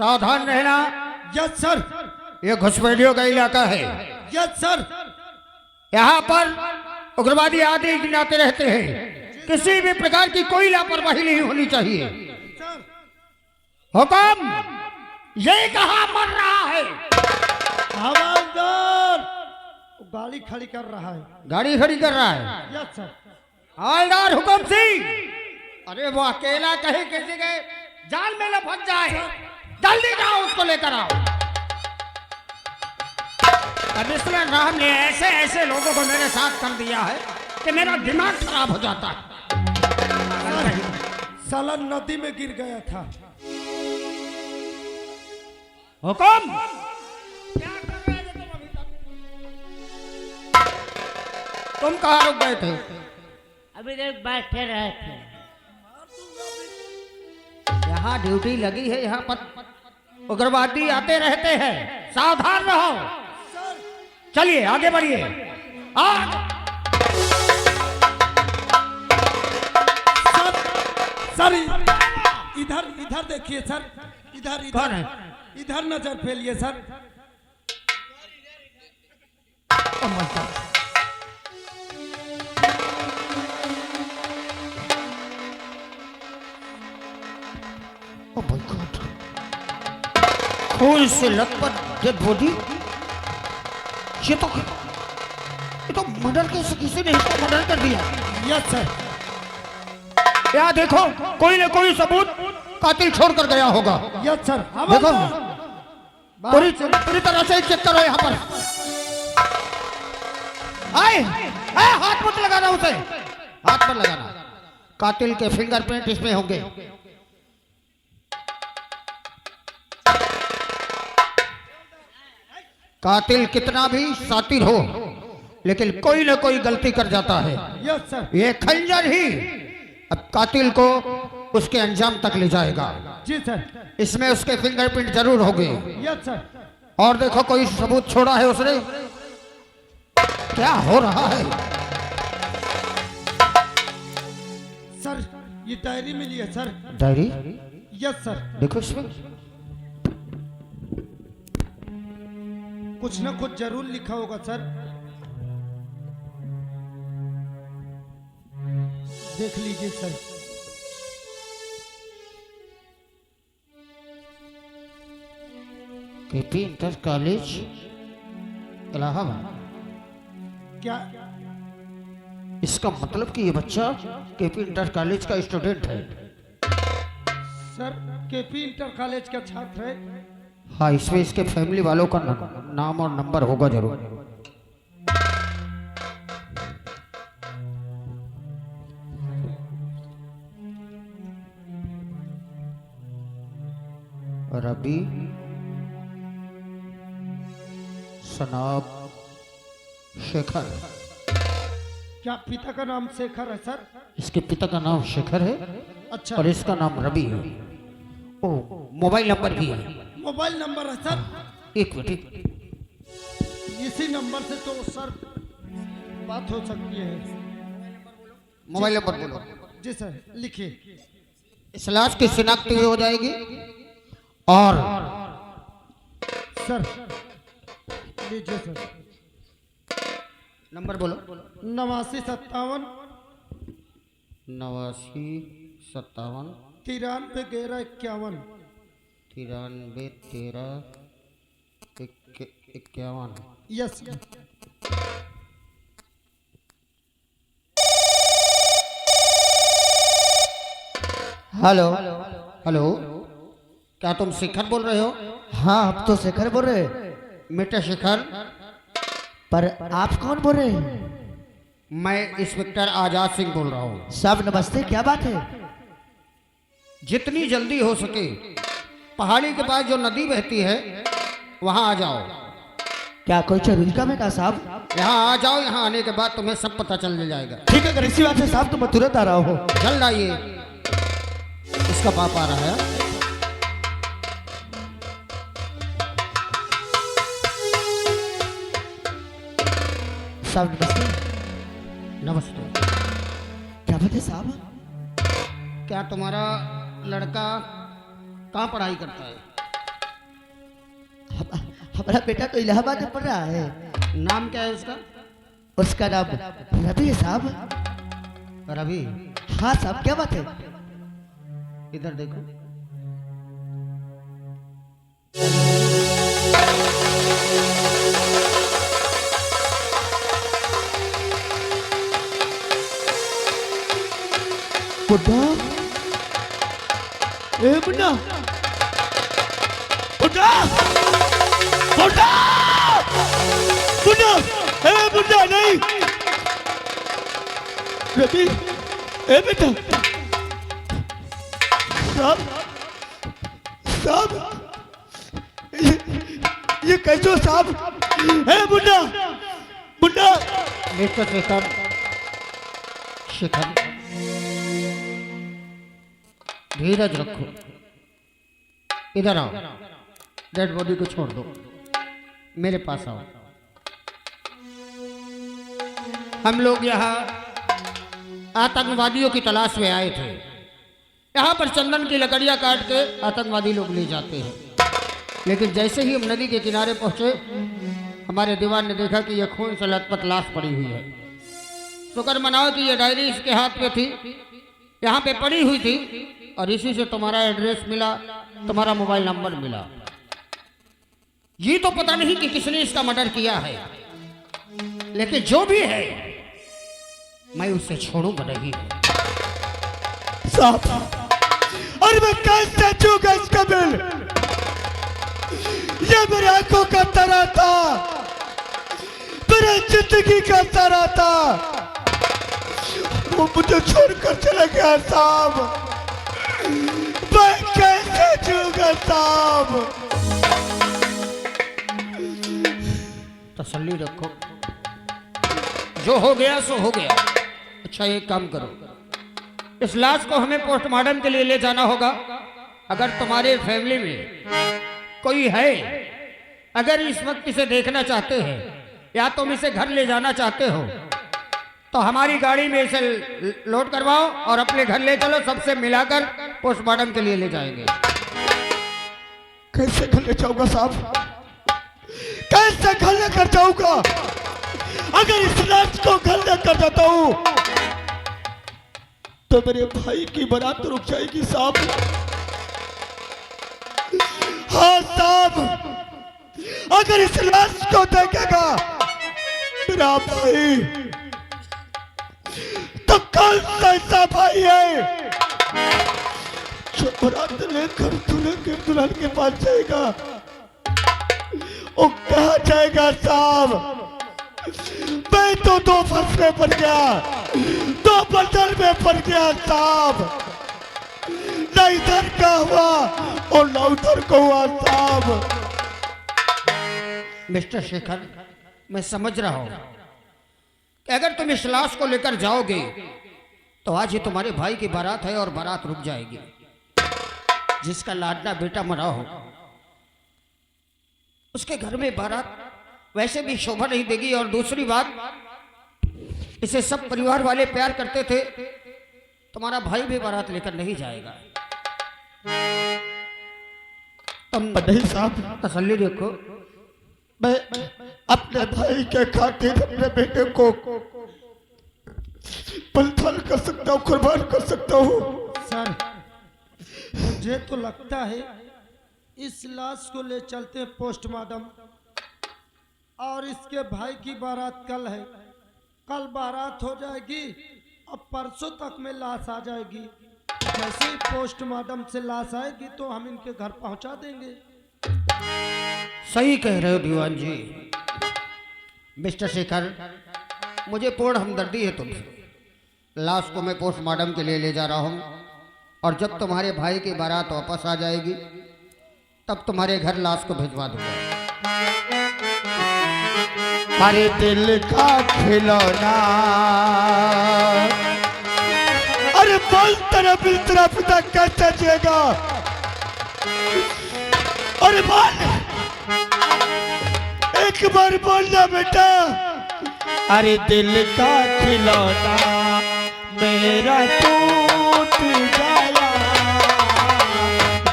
सावधान रहना। Yes sir. ये घुसपैठियों का इलाका है। Yes sir. यहाँ पर उग्रवादी आदि गिनाते रहते हैं। किसी भी प्रकार की कोई लापरवाही नहीं होनी चाहिए। हुक्म, ये कहाँ मर रहा है? हवलदार गाड़ी खड़ी कर रहा है। गाड़ी खड़ी कर रहा है? Yes sir. हवलदार हुक्म सिंह, अरे वो अकेला कहीं किसी के जाल में न फंस जाए, जल्दी जाओ उसको लेकर आओ। कमिश्नर राम ने ऐसे ऐसे लोगों को मेरे साथ कर दिया है कि मेरा दिमाग खराब हो जाता है। साला नदी में गिर गया था। हुक्म, क्या कर रहे थे तुम अभी तक? तुम कहाँ रुक गए थे? अभी तक बैठे रहे थे। यहाँ ड्यूटी लगी है, यहाँ पर उग्रवादी आते रहते हैं, सावधान रहो। चलिए आगे बढ़िए। सर इधर इधर देखिए सर। इधर कौन है? इधर नजर फैलिए सर। Oh my God! खून से लथपथ डेड बॉडी। ये तो मर्डर कैसे, किसी ने इसको मर्डर कर दिया। Yes sir. यहाँ देखो, कोई न कोई सबूत कातिल छोड़ कर गया होगा। Yes sir. देखो, पूरी तरह से चेक करो यहाँ पर। आए, हाथ मत लगाना उसे, हाथ मत लगाना। कातिल के फिंगरप्रिंट इसमें होंगे। कातिल कितना भी शातिर हो, लेकिन कोई न कोई गलती कर जाता है। Yes sir. ये खंजर ही अब कातिल को उसके अंजाम तक ले जाएगा। जी सर। इसमें उसके फिंगरप्रिंट जरूर होंगे। Yes sir. और देखो, कोई सबूत छोड़ा है उसने? क्या हो रहा है? सर ये डायरी मिली है सर। डायरी? Yes sir. देखो इसमें कुछ ना कुछ जरूर लिखा होगा सर। देख लीजिए sir. KP inter college Allahabad. क्या? इसका मतलब कि ये बच्चा केपी इंटर कॉलेज का स्टूडेंट है। सर केपी इंटर कॉलेज का छात्र है। हाँ, इसमें इसके फैमिली वालों का नाम और नंबर होगा जरूर। रबी सनाब शेखर। क्या पिता का नाम शेखर है सर? इसके पिता का नाम शेखर है। अच्छा। और इसका नाम रवि है। ओ, मोबाइल नंबर भी है। मोबाइल नंबर है सर? एक मिनट। इसी नंबर से तो सर बात हो सकती है। मोबाइल नंबर बोलो। जी सर लिखिए। इस लाश की शिनाख्त भी हो जाएगी। और सर लीजिए सर। नंबर बोलो। 89 57 89 57 93 11 51। 93 13 51। यस। हेलो हेलो, क्या तुम शेखर बोल रहे हो? हाँ, आप तो शेखर बोल रहे हैं। मिस्टर शेखर, पर आप कौन बोल रहे हैं? मैं इंस्पेक्टर आजाद सिंह बोल रहा हूँ। साहब नमस्ते, क्या बात है? जितनी जल्दी हो सके पहाड़ी के पास जो नदी बहती है वहाँ आ जाओ। क्या कोई जरूरी काम है का साहब? यहाँ आ जाओ। यहाँ आने के बाद तुम्हें सब पता चल जाएगा। ठीक है, अगर इसी बात है साहब तो मैं तुरंत आ रहा हूँ। जल्द आइए, इसका पाप आ रहा है। साहब नमस्ते। नमस्ते। क्या बात है साहब? क्या तुम्हारा लड़का कहाँ पढ़ाई करता है? हमारा बेटा तो इलाहाबाद में पढ़ रहा है। नाम क्या है उसका? उसका नाम रवि है साहब। रवि? हाँ साहब, क्या बात है? इधर देखो। बुड्ढा, ए बुड्ढा, बुड्ढा, बुड्ढा, बुड्ढा, ए बुड्ढा नहीं, रवि, ए बेटा, साहब, साहब, ये कैसे हो साहब? ए बुड्ढा, बुड्ढा। मिस्टर शेखर, शेखर धीरज रखो, इधर आओ, डेड बॉडी को छोड़ दो, मेरे पास आओ। हम लोग यहाँ आतंकवादियों की तलाश में आए थे। यहाँ पर चंदन की लकड़ियाँ काट के आतंकवादी लोग ले जाते हैं, लेकिन जैसे ही हम नदी के किनारे पहुंचे, हमारे दीवान ने देखा कि यह खून से लथपथ लाश पड़ी हुई है। शुक्र मनाओ कि यह डायरी इसके हाथ में थी, यहाँ पे पड़ी हुई थी, और इसी से तुम्हारा एड्रेस मिला, तुम्हारा मोबाइल नंबर मिला। ये तो पता नहीं कि किसने इसका मर्डर किया है, लेकिन जो भी है मैं उसे छोड़ूंगा नहीं। साहब, और मैं कैसे चूका इसका बिल? ये मेरी आंखों का तारा था, मेरी जिंदगी का तारा था, वो मुझे छोड़कर चला गया साहब। मैं कैसे चूका साहब? तसल्ली रखो, जो हो गया सो हो गया। अच्छा एक काम करो, इस लाश को हमें पोस्टमार्टम के लिए ले जाना होगा। अगर तुम्हारे फैमिली में कोई है, अगर इस वक्त इसे देखना चाहते हैं या तुम इसे घर ले जाना चाहते हो, तो हमारी गाड़ी में इसे लोड करवाओ और अपने घर ले चलो, सबसे मिलाकर पोस्टमार्टम के लिए ले जाएंगे। कैसे घर ले जाऊंगा साहब? कैसे घर लेकर जाऊंगा? अगर इस लाश को घर लेकर जाता हूं तो मेरे भाई की बारात रुक जाएगी साहब। हाँ साहब, अगर इस लाश को देखेगा मेरा भाई, तो कौन सा ऐसा भाई है जो बारात लेकर दूल्हे के दुल्हन के पास जाएगा? वो कहा जाएगा साहब? मैं तो दो फर्श में पड़ गया, दो बंडल में पड़ गया साहब। न इधर का हुआ और न उधर को हुआ साहब। मिस्टर शेखर, मैं समझ रहा हूं कि अगर तुम इस लाश को लेकर जाओगे तो आज ही तुम्हारे भाई की बारात है और बारात रुक जाएगी। जिसका लाडला बेटा मरा हो उसके घर में बारात वैसे भी शोभा नहीं देगी, और दूसरी बात, इसे सब परिवार वाले प्यार करते थे, तुम्हारा भाई भी बारात लेकर नहीं जाएगा। तुम नहीं साहब, तसल्ली रखो। मैं अपने भाई के खातिर अपने बेटे को बलिदान कर सकता हूँ, कुर्बान कर सकता हूँ। सर, मुझे तो लगता है इस लाश को ले चलते हैं पोस्टमार्टम, और इसके भाई की बारात कल है। कल बारात हो जाएगी और परसों तक में लाश आ जाएगी। जैसे ही पोस्टमार्टम से लाश आएगी तो हम इनके घर पहुंचा देंगे। सही कह रहे हो दीवान जी। मिस्टर शेखर, मुझे पूर्ण हमदर्दी है तुमसे। लाश को मैं पोस्टमार्टम के लिए ले जा रहा हूँ, और जब तुम्हारे भाई की बारात वापस आ जाएगी तब तुम्हारे घर लाश को भिजवा दूंगा। हमारे दिल का खिलौना, अरे बोल तेरा बिल तेरा पिता कैसे जिएगा? अरे बोल, एक बार बोलना बेटा। अरे दिल का खिलौना मेरा टूट गया,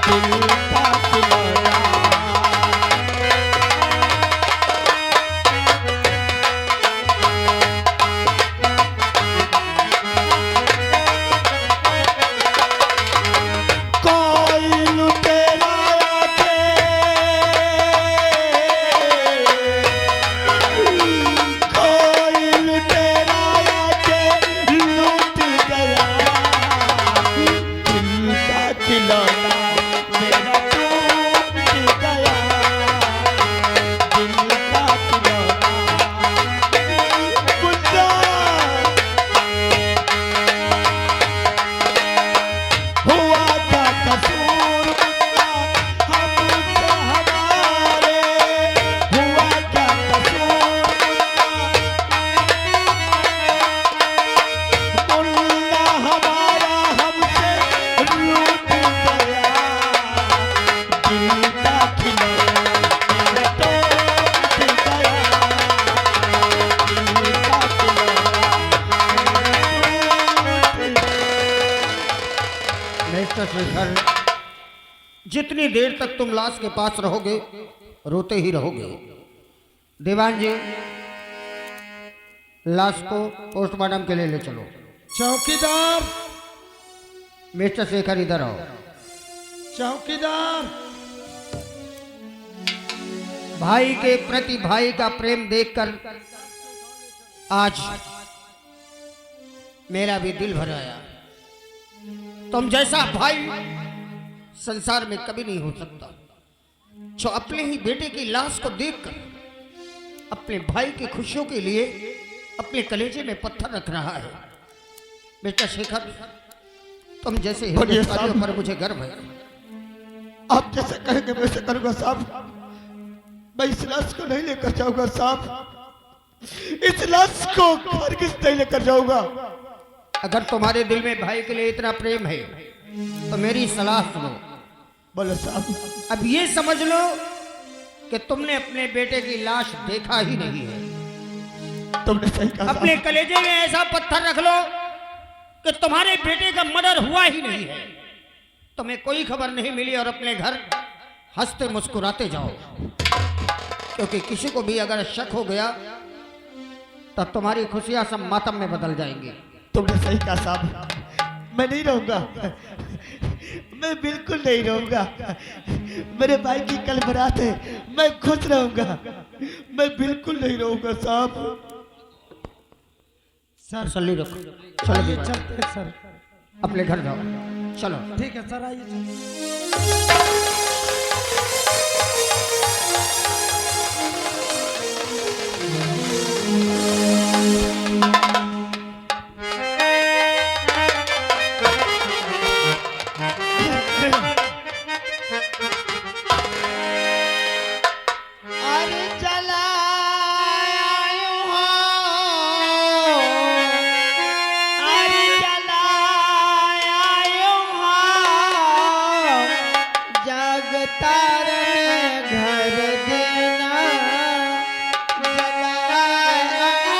दिल का खिलौना शेखर, जितनी देर तक तुम लाश के पास रहोगे रोते ही रहोगे। दीवान जी, लाश को पोस्टमार्टम के लिए ले चलो। चौकीदार, मिस्टर शेखर इधर आओ। चौकीदार, भाई के प्रति भाई का प्रेम देखकर आज मेरा भी दिल भर आया। तुम जैसा भाई संसार में कभी नहीं हो सकता, जो अपने ही बेटे की लाश को देखकर अपने भाई की खुशियों के लिए अपने कलेजे में पत्थर रख रहा है। मिस्टर शेखर, तुम जैसे हिंदुस्तानियों पर मुझे गर्व है। आप जैसे कहेंगे वैसे करूंगा साहब। मैं इस लाश को नहीं लेकर जाऊंगा साहब, इस लाश को हरगिज़ नहीं लेकर जाऊंगा। अगर तुम्हारे दिल में भाई के लिए इतना प्रेम है तो मेरी सलाह सुनो। बोलो साहब। अब ये समझ लो कि तुमने अपने बेटे की लाश देखा ही नहीं है। तुमने सही कहा अपने साहब। कलेजे में ऐसा पत्थर रख लो कि तुम्हारे बेटे का मर्डर हुआ ही नहीं है। तुम्हें कोई खबर नहीं मिली और अपने घर हंसते मुस्कुराते जाओ, क्योंकि किसी को भी अगर शक हो गया तो तुम्हारी खुशियां सब मातम में बदल जाएंगी। तुमने सही कहा साहब, मैं नहीं रहूंगा, मैं बिल्कुल नहीं रहूंगा। मेरे भाई की कल बारात है, मैं खुश रहूंगा, मैं बिल्कुल नहीं रहूंगा साहब। सर तसल्ली रखो, चलो आइए दीवान, चलते हैं सर। अपने घर जाओ, चलो। ठीक है सर, आइए। अरे चला आयो हो, अरे चला आयो हो, जगतार में घर देना, चला आयो हो।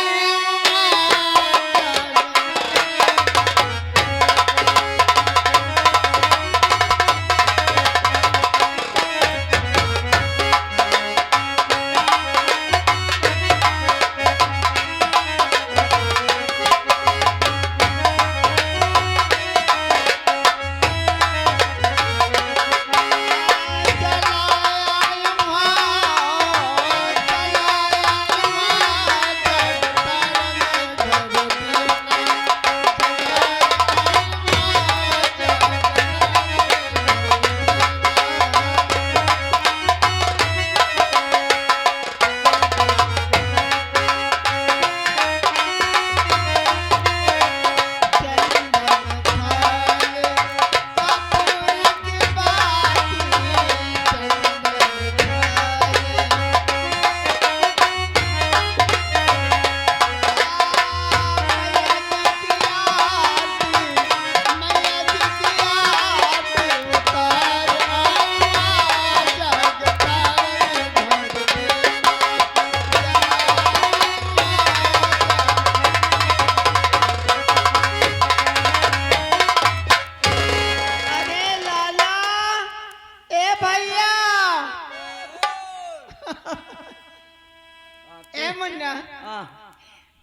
ए मुन्ना,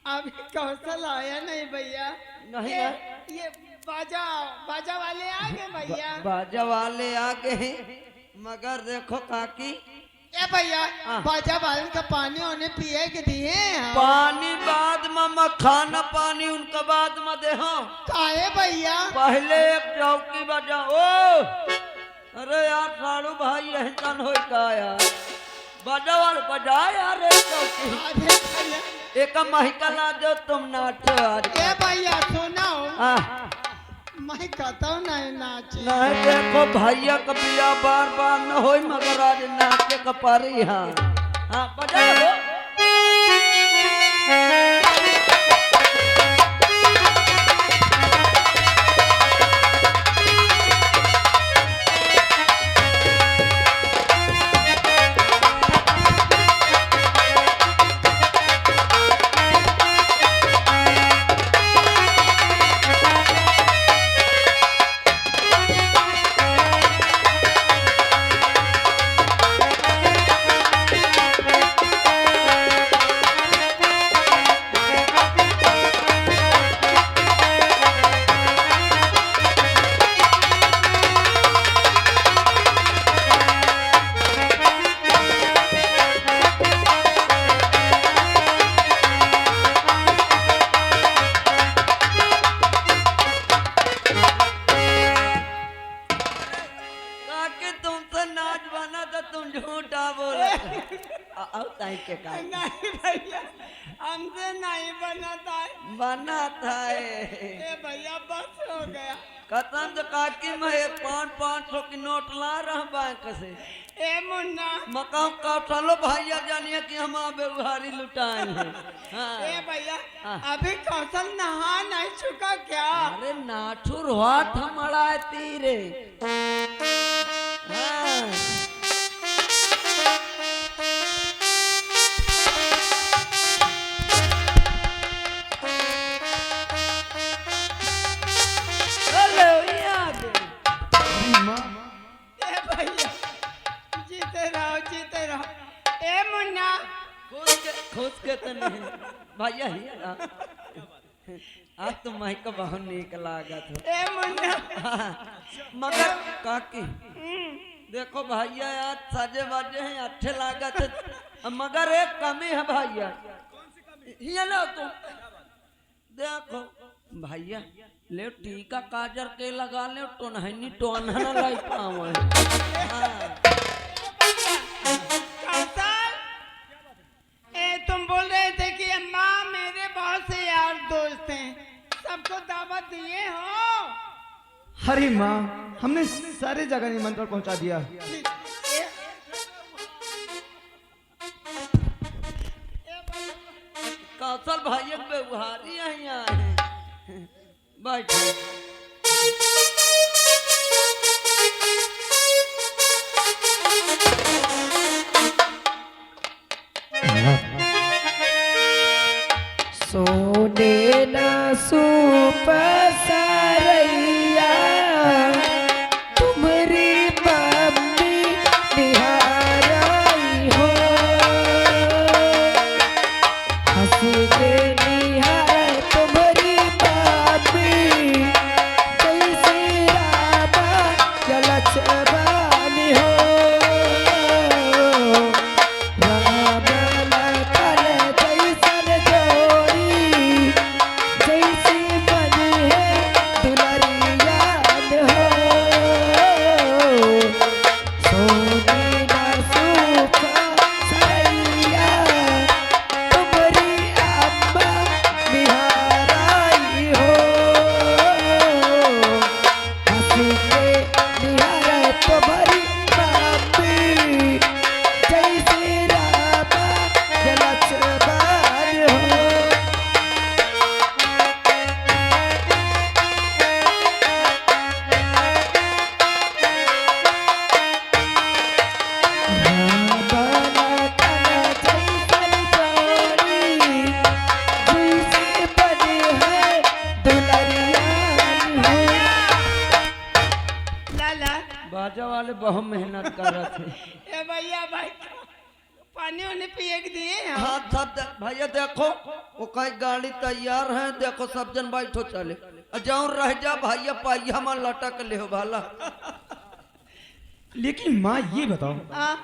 अभी कौशल आया नहीं भैया। नहीं ये, है। ये बाजा बाजा वाले आ गए भैया। बाजा वाले आ गए, मगर देखो काकी, ए भैया, हाँ। बाजा वाले का पानी उन्हें पिए के दिए हैं। पानी बाद में खाना पानी उनका बाद में दे। काहे भैया? पहले एक चौकी बजाओ। अरे यार साड़ू भाई यही तन हो का यार, बजा वाले बजा यार एक चौकी। अरे भैया, एक महिकला जो तुम नाचो आज। ए भैया सुनो, हाँ, मैं कहता हूँ नहीं नाच। नहीं देखो भैया का बिया बार बार न हो, मगर आज नाचे का पारी। हाँ हाँ, बजा लो। तुम झूठा बोल अब ताई के का नहीं भैया हमसे नहीं बना था। बना था ए भैया बस हो गया। कसम से काकी मैं 500 की नोट ला रहा बैंक से। ए मुन्ना मकान का चलो भैया जानिए कि हम व्यवहारी लुटाए हैं। हाँ। ए भैया हाँ। अभी कौशल नहा नहीं चुका क्या? अरे नाठुर हाथ हमारा तीरे। हाँ। चलो याद ए भैया जीते रहो। ए मुन्ना खुश के तो नहीं भैया ही आज तो माई का बहुत नीक लागत हो। ए मुन्ना मगर काकी देखो भैया आज साजे बाजे हैं अच्छे लागत है मगर एक कमी है भैया। ये लो तुम देखो भैया ले टीका काजर के लगा ले तो नहीं टोना ना लाई पावे। कौशल ए तुम बोल रहे थे कि अम्मा मेरे बहुत से यार दोस्त हैं, सबको दावत दिए हो? अरे माँ हमने सारे जगह निमंत्रण पहुंचा दिया। कौशल भैया व्यवहारी यहाँ है बैठो। सोने ना सूप सारैया तुम्हारी मम्मी निहाराई हो हंस के निहार तुम्हारी मम्मी कैसे रामा जलछबानी हो राम लखन जैसन जोड़ी जैसे बने है दुलरियान हो सोने ना सूखा सरैया तुम्हारी अम्मा निहाराई हो हंसी के निहार तुम्हारी मम्मी जैसे रामा जलछबान हो लाला बाजा वाले बहुत मेहनत कर रहे थे। ए भैया भाई पानी उन्हें पिए के दिए हैं? हाँ सब भैया देखो वो कई गाड़ी तैयार है देखो सब जन बैठो चले जाऊं रह जा भैया पहिया में लटक ले हो भाला। लेकिन माँ ये बताओ हाँ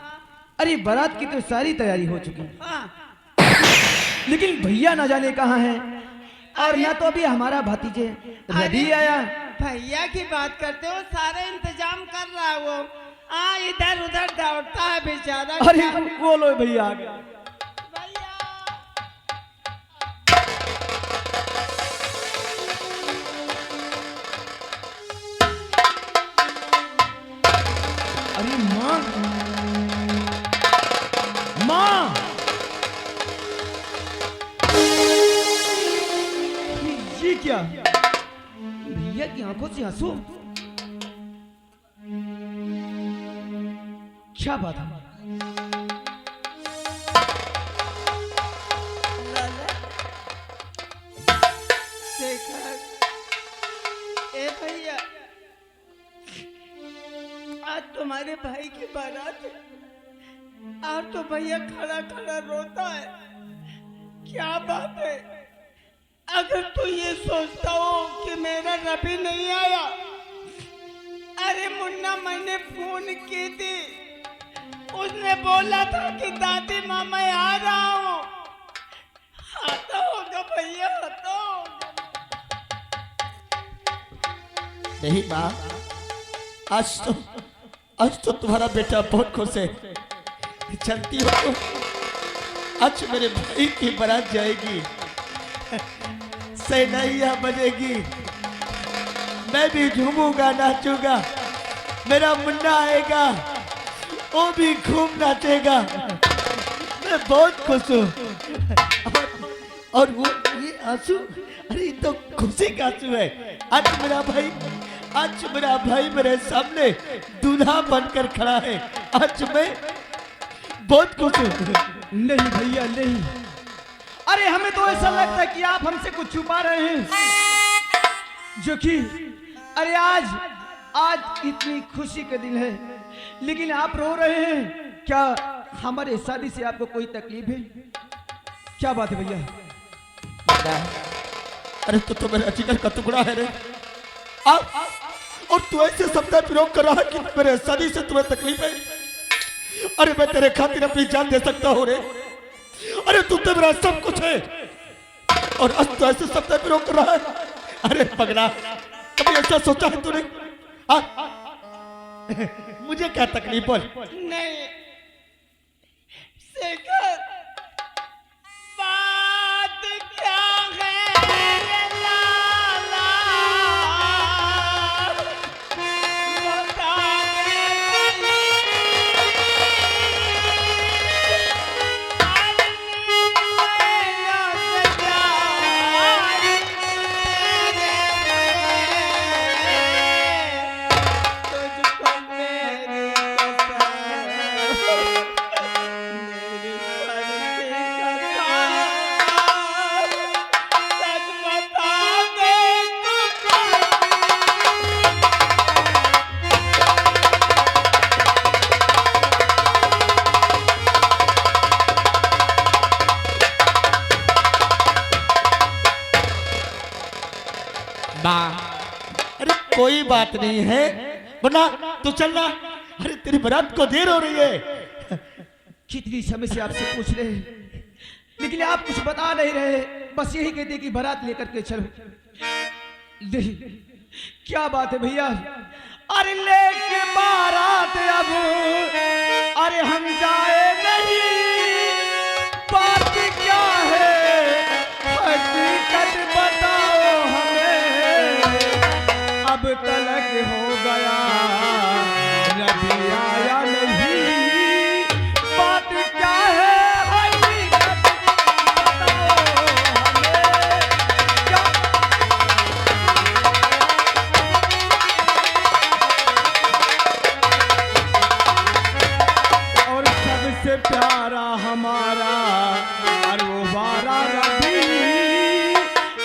अरे बारात की तो सारी तैयारी हो चुकी है हाँ लेकिन भैया ना जाने कहाँ है और ना तो अभी हमारा भतीजे रवि आया। भैया की बात करते हो, सारे इंतजाम कर रहा है वो। हाँ इधर उधर दौड़ता है बेचारा। अरे वो लो भैया आ गया। भैया अरे माँ माँ ये क्या भैया की आंखों से आंसू क्या बात है शेखर ए भैया आज तुम्हारे भाई की बारात है और तो भैया खड़ा खड़ा रोता है। क्या बात है? अगर तू ये सोचता हो कि मेरा रवि नहीं आया, अरे मुन्ना मैंने फोन की थी, उसने बोला था कि दादी माँ मैं आ रहा हूँ। आता होगा भैया, आता होगा। नहीं माँ, आज तो तुम्हारा बेटा बहुत खुश है। चलती हो तो आज मेरे भाई की बारात जाएगी, सहनाइयाँ बजेगी, मैं भी झूमूंगा नाचूंगा, मेरा मुन्ना आएगा वो भी खूब नाचेगा, मैं बहुत खुश हूँ। और वो ये आंसू, अरे ये तो खुशी का आंसू है। आज मेरा भाई मेरे सामने दूल्हा बनकर खड़ा है। आज मैं बहुत खुश हूँ। नहीं भैया नहीं, अरे हमें तो ऐसा लगता है कि आप हमसे कुछ छुपा रहे हैं, जो कि अरे आज इतनी खुशी का दिन है लेकिन आप रो रहे हैं। क्या हमारे शादी से आपको कोई तकलीफ है? क्या बात है भैया? अरे तो मेरा जिगर का टुकड़ा है रे। और तू ऐसे शब्द प्रयोग कर रहा है कि मेरे शादी से तुम्हें तकलीफ है। अरे मैं तेरे खातिर अपनी जान दे सकता हूँ रे। अरे तू तो मेरा सब कुछ है और आज तो ऐसे शब्द प्रयोग कर रहा है। अरे पगला, कभी ऐसा सोचा है तूने? मुझे क्या तकलीफ बोल? नहीं शेखर, बात क्या है ये लाला, बता दे तुझको मेरी अरे कोई बात नहीं है, वरना तू चलना। अरे तेरी बारात को देर हो रही है। कितनी समय से आपसे पूछ रहे हैं लेकिन आप कुछ बता नहीं रहे, बस यही कहते कि बारात लेकर के चलो। नहीं, क्या बात है भैया? अरे लेके बारात अब अरे हम जाए नहीं, बात क्या है हकीकत बताओ हमें। अब तलक हो गया रबी आया नहीं, बात क्या है हकीकत बताओ हमें। क्या और सबसे प्यारा हमारा और वो वारा रबी,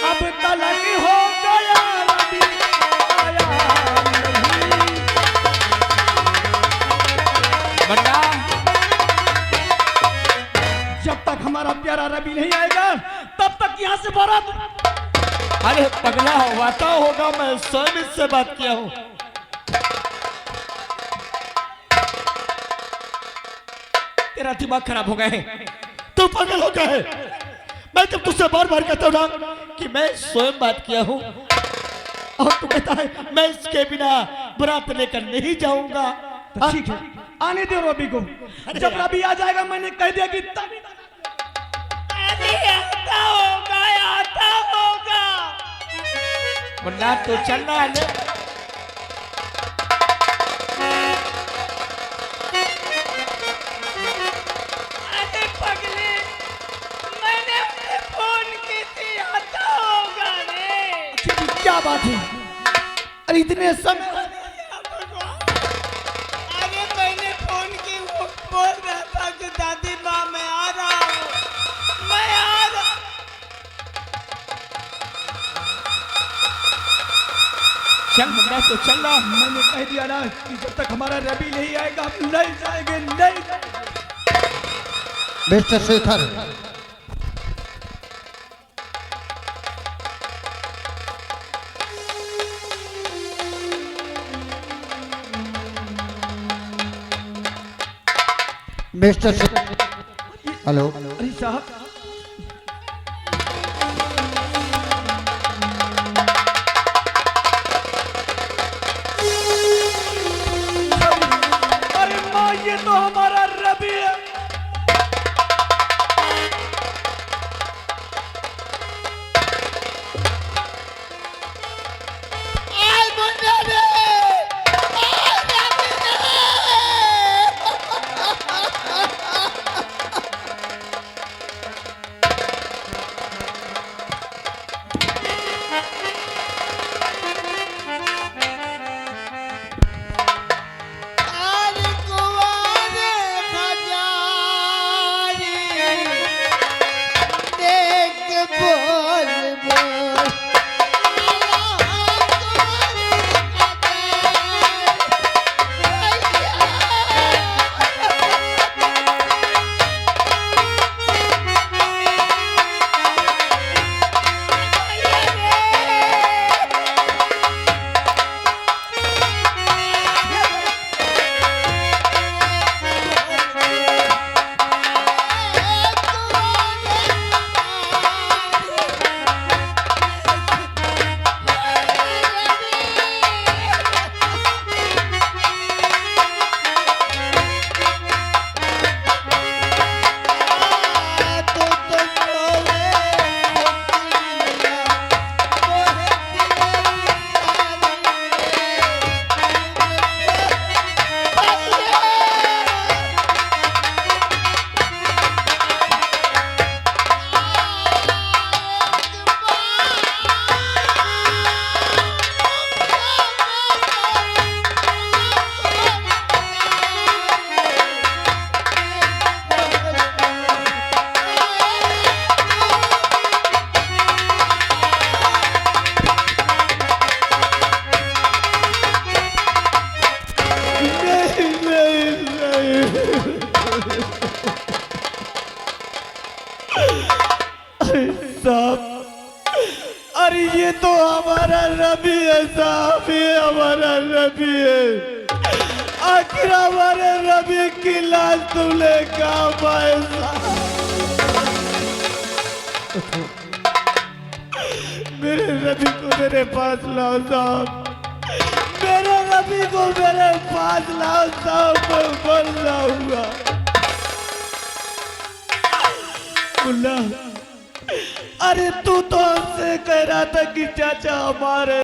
अब तलक हो गया रबी आया नहीं। बंदा, जब तक हमारा प्यारा रबी नहीं आएगा तब तक यहाँ से बारात। अरे पगला वाता होगा, मैं स्वयं इससे बात किया हूँ। तेरा दिमाग खराब हो गया है, तू पागल हो गया है। मैं जब तुझसे बार बार कहता हूँ ना कि मैं स्वयं बात किया हूँ, और तू कहता है मैं इसके बिना बारात लेकर नहीं जाऊंगा। तो ठीक है, आने दो रबी को। जब रबी आ जाएगा मैंने कह दिया कि तभी आता होगा। मुन्ना तो चलना है ले। अरे पगले, मैंने उसे फोन की थी, आता होगा रे। क्या बात है? अरे इतने समय अरे मैंने फोन की, वो बोल रहा था कि दादी माँ मैं आ रहा हूँ, मैं आ रहा। चल मुन्ना तो चलना। मैंने कह दिया ना कि जब तक हमारा रबी नहीं आएगा हम नहीं जाएंगे, नहीं। Mister Shekhar, mister Shekhar, hello. अरे साहब, ये तो हमारा रवि है। साहब, अरे ये तो हमारा रवि है साहब, ये हमारा रवि है। आखिर हमारे रवि की लाश तुमने कहाँ पाए साहब? मेरे रवि को मेरे पास लाओ साहब, मेरे रवि को मेरे पास लाओ साहब, मैं मर जाऊंगा। मुल्ला, अरे तू तो हमसे कह रहा था कि चाचा हमारे